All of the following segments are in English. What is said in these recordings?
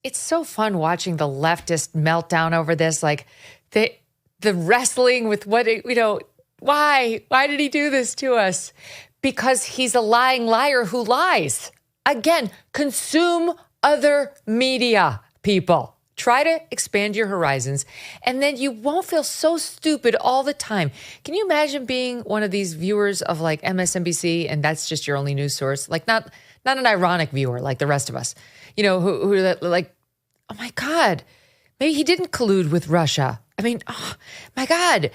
it's so fun watching the leftist meltdown over this. Like the wrestling with what, why did he do this to us? Because he's a lying liar who lies. Again, consume other media, people. Try to expand your horizons, and then you won't feel so stupid all the time. Can you imagine being one of these viewers of like MSNBC, and that's just your only news source? Like not an ironic viewer like the rest of us, who are like, oh my God, maybe he didn't collude with Russia. I mean, oh my God,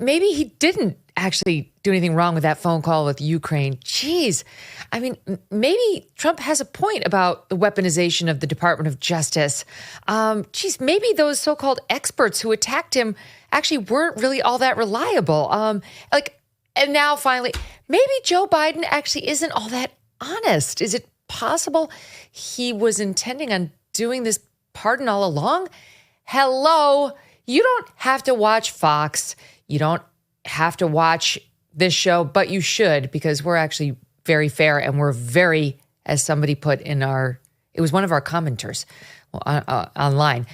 maybe he didn't actually do anything wrong with that phone call with Ukraine. Jeez. I mean, maybe Trump has a point about the weaponization of the Department of Justice. Maybe those so-called experts who attacked him actually weren't really all that reliable. And now finally, maybe Joe Biden actually isn't all that honest. Is it possible he was intending on doing this pardon all along? Hello. You don't have to watch Fox. You don't have to watch this show, but you should, because we're actually very fair and we're very, as somebody put in it was one of our commenters online,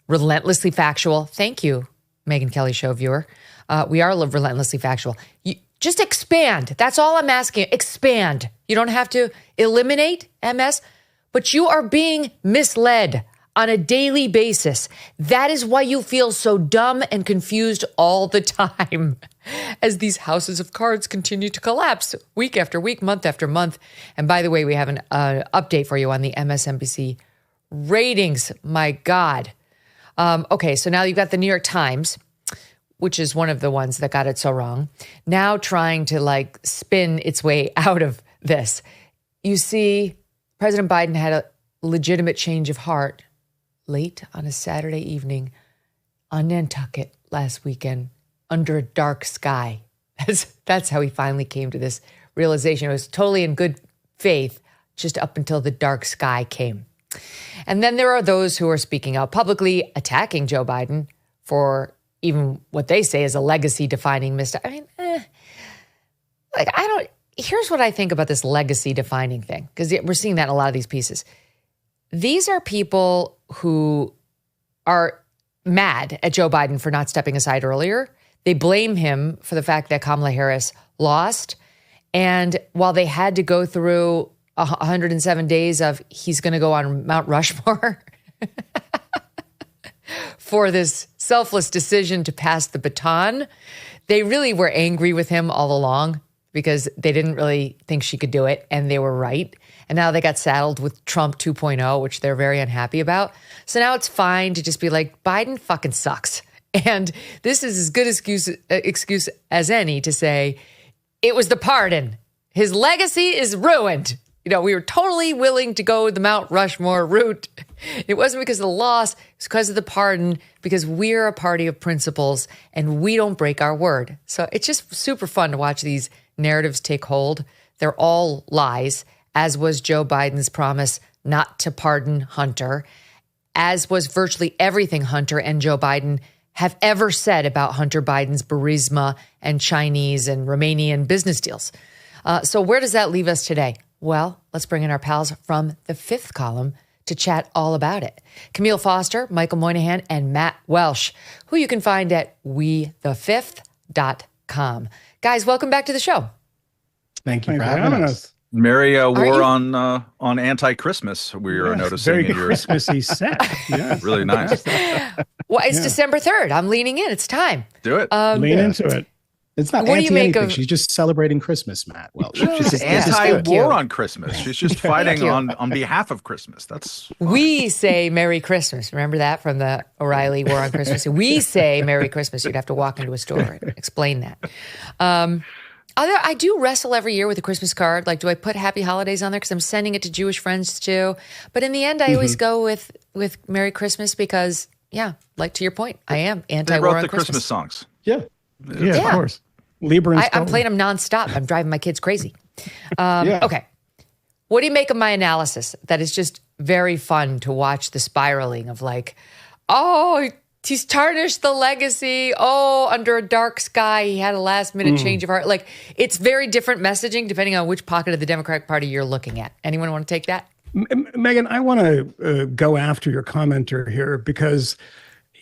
relentlessly factual. Thank you, Megyn Kelly Show viewer. We are relentlessly factual. Just expand. That's all I'm asking. Expand. You don't have to eliminate MS, but you are being misled on a daily basis. That is why you feel so dumb and confused all the time as these houses of cards continue to collapse week after week, month after month. And by the way, we have an update for you on the MSNBC ratings. My God. Okay, so now you've got the New York Times, which is one of the ones that got it so wrong, now trying to spin its way out of this. You see, President Biden had a legitimate change of heart late on a Saturday evening on Nantucket last weekend under a dark sky. That's how he finally came to this realization. It was totally in good faith just up until the dark sky came. And then there are those who are speaking out publicly, attacking Joe Biden for even what they say is a legacy-defining mistake. I mean, here's what I think about this legacy-defining thing, because we're seeing that in a lot of these pieces. These are people who are mad at Joe Biden for not stepping aside earlier. They blame him for the fact that Kamala Harris lost. And while they had to go through 107 days of he's going to go on Mount Rushmore for this selfless decision to pass the baton, they really were angry with him all along because they didn't really think she could do it, and they were right. And now they got saddled with Trump 2.0, which they're very unhappy about. So now it's fine to just be like, Biden fucking sucks. And this is as good excuse as any to say, it was the pardon. His legacy is ruined. We were totally willing to go the Mount Rushmore route. It wasn't because of the loss. It was because of the pardon, because we're a party of principles and we don't break our word. So it's just super fun to watch these narratives take hold. They're all lies, as was Joe Biden's promise not to pardon Hunter, as was virtually everything Hunter and Joe Biden have ever said about Hunter Biden's Burisma and Chinese and Romanian business deals. So where does that leave us today? Well, let's bring in our pals from the Fifth Column to chat all about it. Kmele Foster, Michael Moynihan, and Matt Welch, who you can find at wethefifth.com. Guys, welcome back to the show. Thank you for having us. Merry war on anti-Christmas. We are noticing very Christmassy set. Yes. Really nice. Well, it's December 3rd. I'm leaning in. It's time. Do it. Lean into it. It's not what do you make anything. of? She's just celebrating Christmas, Matt. Well, she's just anti-war on Christmas. She's just fighting on behalf of Christmas. That's fine. We say Merry Christmas. Remember that from the O'Reilly War on Christmas? We say Merry Christmas. You'd have to walk into a store and explain that. I do wrestle every year with a Christmas card. Like, do I put Happy Holidays on there? Because I'm sending it to Jewish friends too. But in the end, I always go with Merry Christmas because, like to your point, I am anti-war on They wrote the Christmas songs. Yeah, of course. Lieber and I'm playing them nonstop. I'm driving my kids crazy. Okay. What do you make of my analysis? That is just very fun to watch the spiraling of he's tarnished the legacy. Oh, under a dark sky, he had a last minute change of heart. Like, it's very different messaging depending on which pocket of the Democratic Party you're looking at. Anyone want to take that? Megyn, I want to go after your commenter here because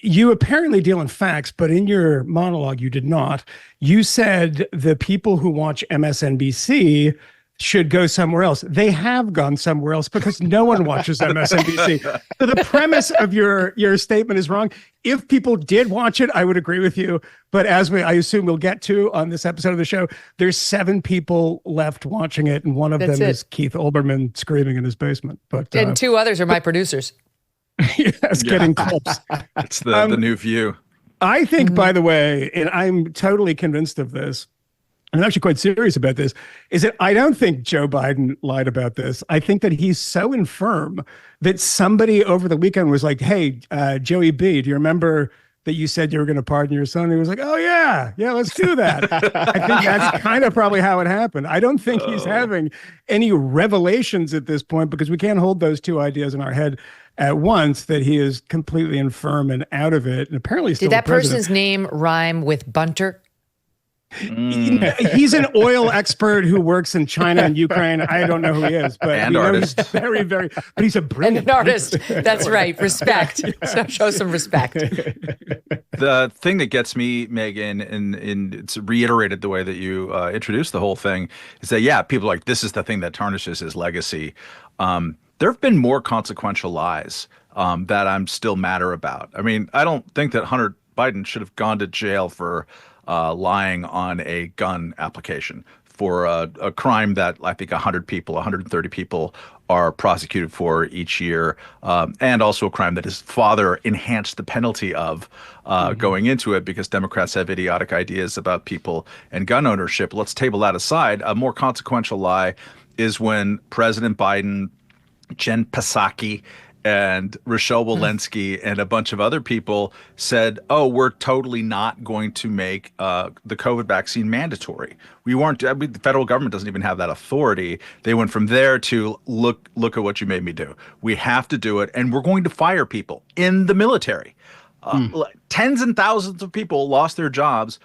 you apparently deal in facts, but in your monologue, you did not. You said the people who watch MSNBC should go somewhere else. They have gone somewhere else because no one watches MSNBC. So the premise of your statement is wrong. If people did watch it, I would agree with you. But as I assume we'll get to on this episode of the show, there's 7 people left watching it, and one of them is Keith Olbermann screaming in his basement. And 2 others are my producers. Yes, getting clips. It's the new view. I think, by the way, and I'm totally convinced of this, and I'm actually quite serious about this, is that I don't think Joe Biden lied about this. I think that he's so infirm that somebody over the weekend was like, hey, Joey B, do you remember that you said you were going to pardon your son? And he was like, oh, yeah, let's do that. I think that's kind of probably how it happened. I don't think he's having any revelations at this point because we can't hold those 2 ideas in our head at once, that he is completely infirm and out of it. And apparently still did that person's name rhyme with Bunter? He's an oil expert who works in China and Ukraine. I don't know who he is, but and artist. He's very, very, but he's a brilliant artist. That's right. Respect. So show some respect. The thing that gets me, Megyn, and it's reiterated the way that you introduced the whole thing, is that, people are like, this is the thing that tarnishes his legacy. There have been more consequential lies that I'm still madder about. I mean, I don't think that Hunter Biden should have gone to jail for lying on a gun application for a crime that I think 130 people are prosecuted for each year, and also a crime that his father enhanced the penalty of going into it because Democrats have idiotic ideas about people and gun ownership. Let's table that aside. A more consequential lie is when President Biden, Jen Psaki, and Rochelle Walensky and a bunch of other people said, oh, we're totally not going to make the COVID vaccine mandatory. We weren't. The federal government doesn't even have that authority. They went from there to look at what you made me do. We have to do it, and we're going to fire people in the military. Tens and thousands of people lost their jobs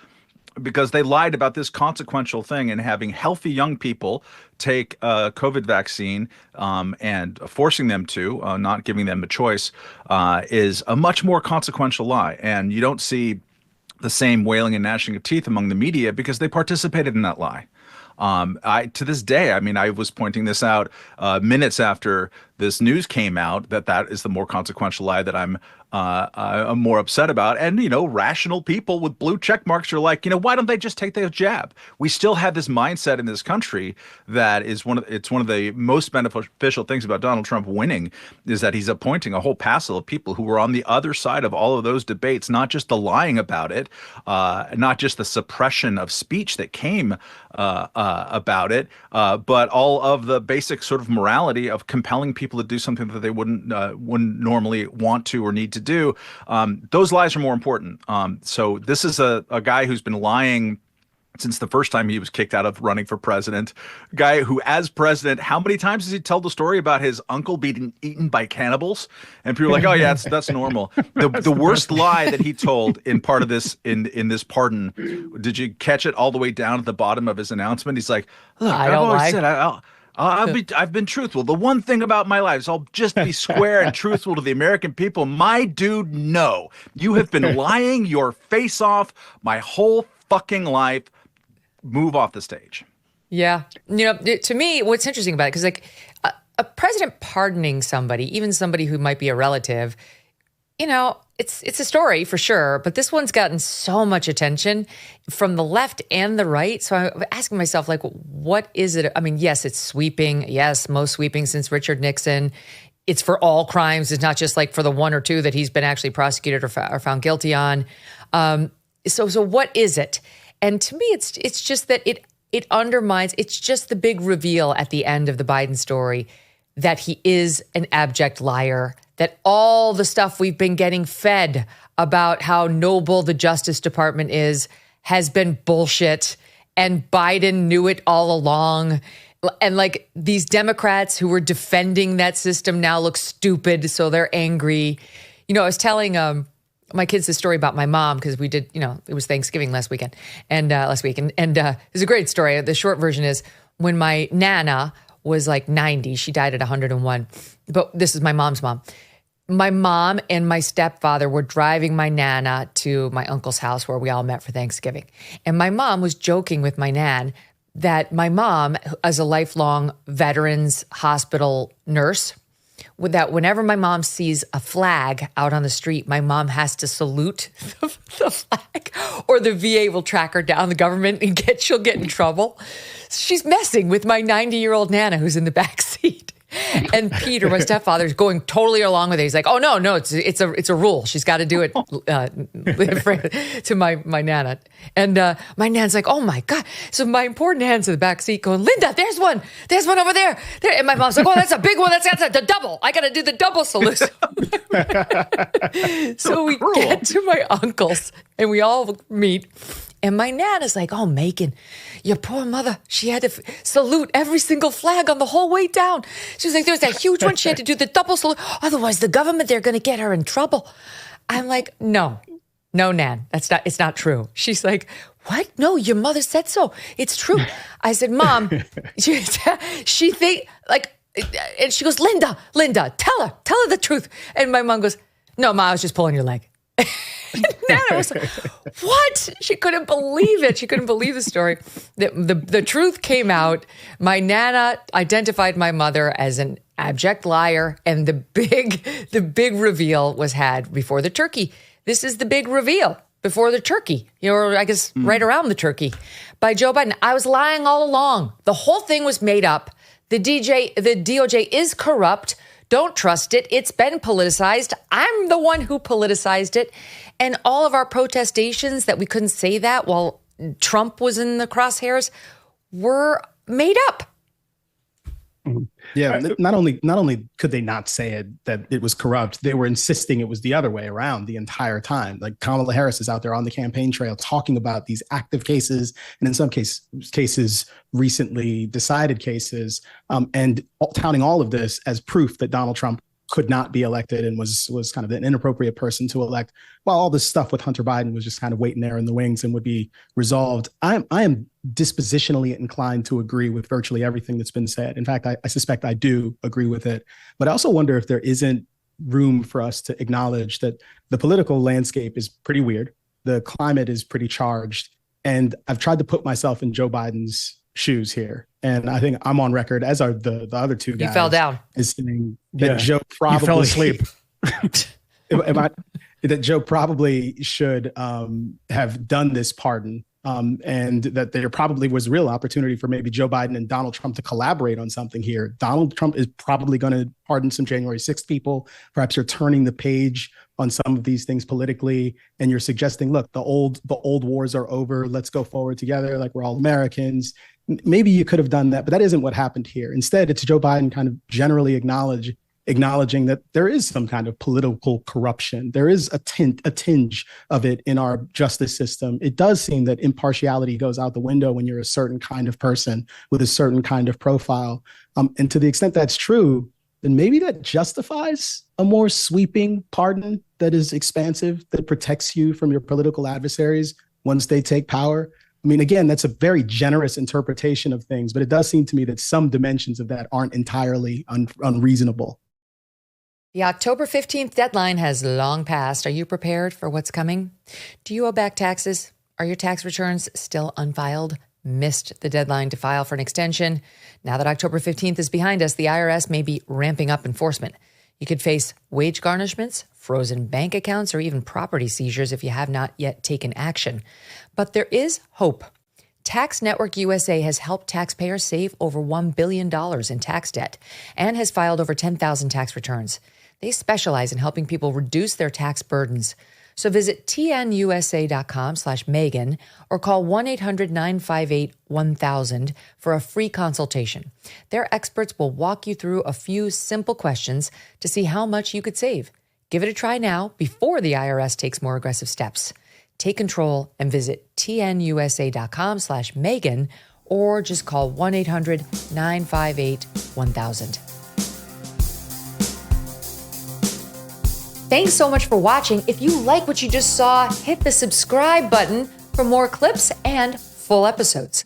because they lied about this consequential thing, and having healthy young people take a COVID vaccine and forcing them to, not giving them a choice, is a much more consequential lie. And you don't see the same wailing and gnashing of teeth among the media because they participated in that lie. To this day, I mean, I was pointing this out minutes after this news came out, that is the more consequential lie that I'm more upset about. And, rational people with blue check marks are like, why don't they just take the jab? We still have this mindset in this country that is one of the most beneficial things about Donald Trump winning, is that he's appointing a whole passel of people who were on the other side of all of those debates, not just the lying about it, not just the suppression of speech that came about it, but all of the basic sort of morality of compelling people to do something that they wouldn't normally want to or need to do. Those lies are more important. So this is a guy who's been lying since the first time he was kicked out of running for president. A guy who, as president, how many times does he tell the story about his uncle being eaten by cannibals? And people are like, oh yeah, that's normal. The worst lie that he told in part of this, in this pardon, did you catch it all the way down at the bottom of his announcement? He's like, look, I've always said I've been truthful. The one thing about my life is I'll just be square and truthful to the American people. My dude, no. You have been lying your face off my whole fucking life. Move off the stage. Yeah. To me, what's interesting about it, because like a president pardoning somebody, even somebody who might be a relative, it's a story for sure, but this one's gotten so much attention from the left and the right. So I'm asking myself, like, what is it? I mean, yes, it's sweeping. Yes, most sweeping since Richard Nixon. It's for all crimes. It's not just like for the 1 or 2 that he's been actually prosecuted or found guilty on. So what is it? And to me, it's just that it undermines. It's just the big reveal at the end of the Biden story that he is an abject liar, that all the stuff we've been getting fed about how noble the Justice Department has been bullshit, and Biden knew it all along. And like these Democrats who were defending that system now look stupid, so they're angry. I was telling my kids this story about my mom, because we did, it was Thanksgiving last week, and it's a great story. The short version is, when my Nana was like 90. She died at 101. But this is my mom's mom. My mom and my stepfather were driving my Nana to my uncle's house where we all met for Thanksgiving. And my mom was joking with my Nan that my mom, as a lifelong veterans hospital nurse, that whenever my mom sees a flag out on the street, my mom has to salute the flag or the VA will track her down, the government, and she'll get in trouble. She's messing with my 90-year-old Nana who's in the back seat. And Peter, my stepfather, is going totally along with it. He's like, "Oh no, it's a rule. She's got to do it." To my Nana, and my Nan's like, "Oh my God!" So my important Nan's in the back seat going, "Linda, there's one over there." And my mom's like, "Oh, that's a big one. That's the double. I got to do the double salute." So we get to my uncle's, and we all meet. And my Nan is like, "Oh, Megyn, your poor mother, she had to salute every single flag on the whole way down." She was like, "There's that huge one. She had to do the double salute. Otherwise, the government, they're going to get her in trouble." I'm like, no, Nan, it's not true. She's like, "What? No, your mother said so. It's true." I said, "Mom," she think like, and she goes, Linda, tell her the truth." And my mom goes, "No, Ma, I was just pulling your leg." Nana was like, "What?" She couldn't believe it. She couldn't believe the story. The truth came out. My Nana identified my mother as an abject liar, and the big reveal was had before the turkey. This is the big reveal before the turkey, or I guess right around the turkey, by Joe Biden. I was lying all along. The whole thing was made up. The DOJ is corrupt. Don't trust it. It's been politicized. I'm the one who politicized it. And all of our protestations that we couldn't say that while Trump was in the crosshairs were made up. Yeah, not only could they not say it, that it was corrupt, they were insisting it was the other way around the entire time. Like Kamala Harris is out there on the campaign trail talking about these active cases, and in some cases recently decided cases, and touting all of this as proof that Donald Trump could not be elected and was kind of an inappropriate person to elect, while all this stuff with Hunter Biden was just kind of waiting there in the wings and would be resolved. I am dispositionally inclined to agree with virtually everything that's been said. In fact, I suspect I do agree with it. But I also wonder if there isn't room for us to acknowledge that the political landscape is pretty weird. The climate is pretty charged. And I've tried to put myself in Joe Biden's shoes here. And I think I'm on record, as are the other two guys. You fell down. Is saying that Joe probably fell asleep. That Joe probably should have done this pardon, and that there probably was a real opportunity for maybe Joe Biden and Donald Trump to collaborate on something here. Donald Trump is probably going to pardon some January 6th people. Perhaps you're turning the page on some of these things politically, and you're suggesting, look, the old wars are over. Let's go forward together, like we're all Americans. Maybe you could have done that, but that isn't what happened here. Instead, it's Joe Biden kind of generally acknowledging that there is some kind of political corruption. There is a tinge of it in our justice system. It does seem that impartiality goes out the window when you're a certain kind of person with a certain kind of profile. And to the extent that's true, then maybe that justifies a more sweeping pardon that is expansive, that protects you from your political adversaries once they take power. I mean, again, that's a very generous interpretation of things, but it does seem to me that some dimensions of that aren't entirely unreasonable. The October 15th deadline has long passed. Are you prepared for what's coming? Do you owe back taxes? Are your tax returns still unfiled? Missed the deadline to file for an extension? Now that October 15th is behind us, the IRS may be ramping up enforcement. You could face wage garnishments, frozen bank accounts, or even property seizures if you have not yet taken action. But there is hope. Tax Network USA has helped taxpayers save over $1 billion in tax debt and has filed over 10,000 tax returns. They specialize in helping people reduce their tax burdens. So visit tnusa.com/Megyn or call 1-800-958-1000 for a free consultation. Their experts will walk you through a few simple questions to see how much you could save. Give it a try now before the IRS takes more aggressive steps. Take control and visit tnusa.com/Megyn or just call 1-800-958-1000. Thanks so much for watching. If you like what you just saw, hit the subscribe button for more clips and full episodes.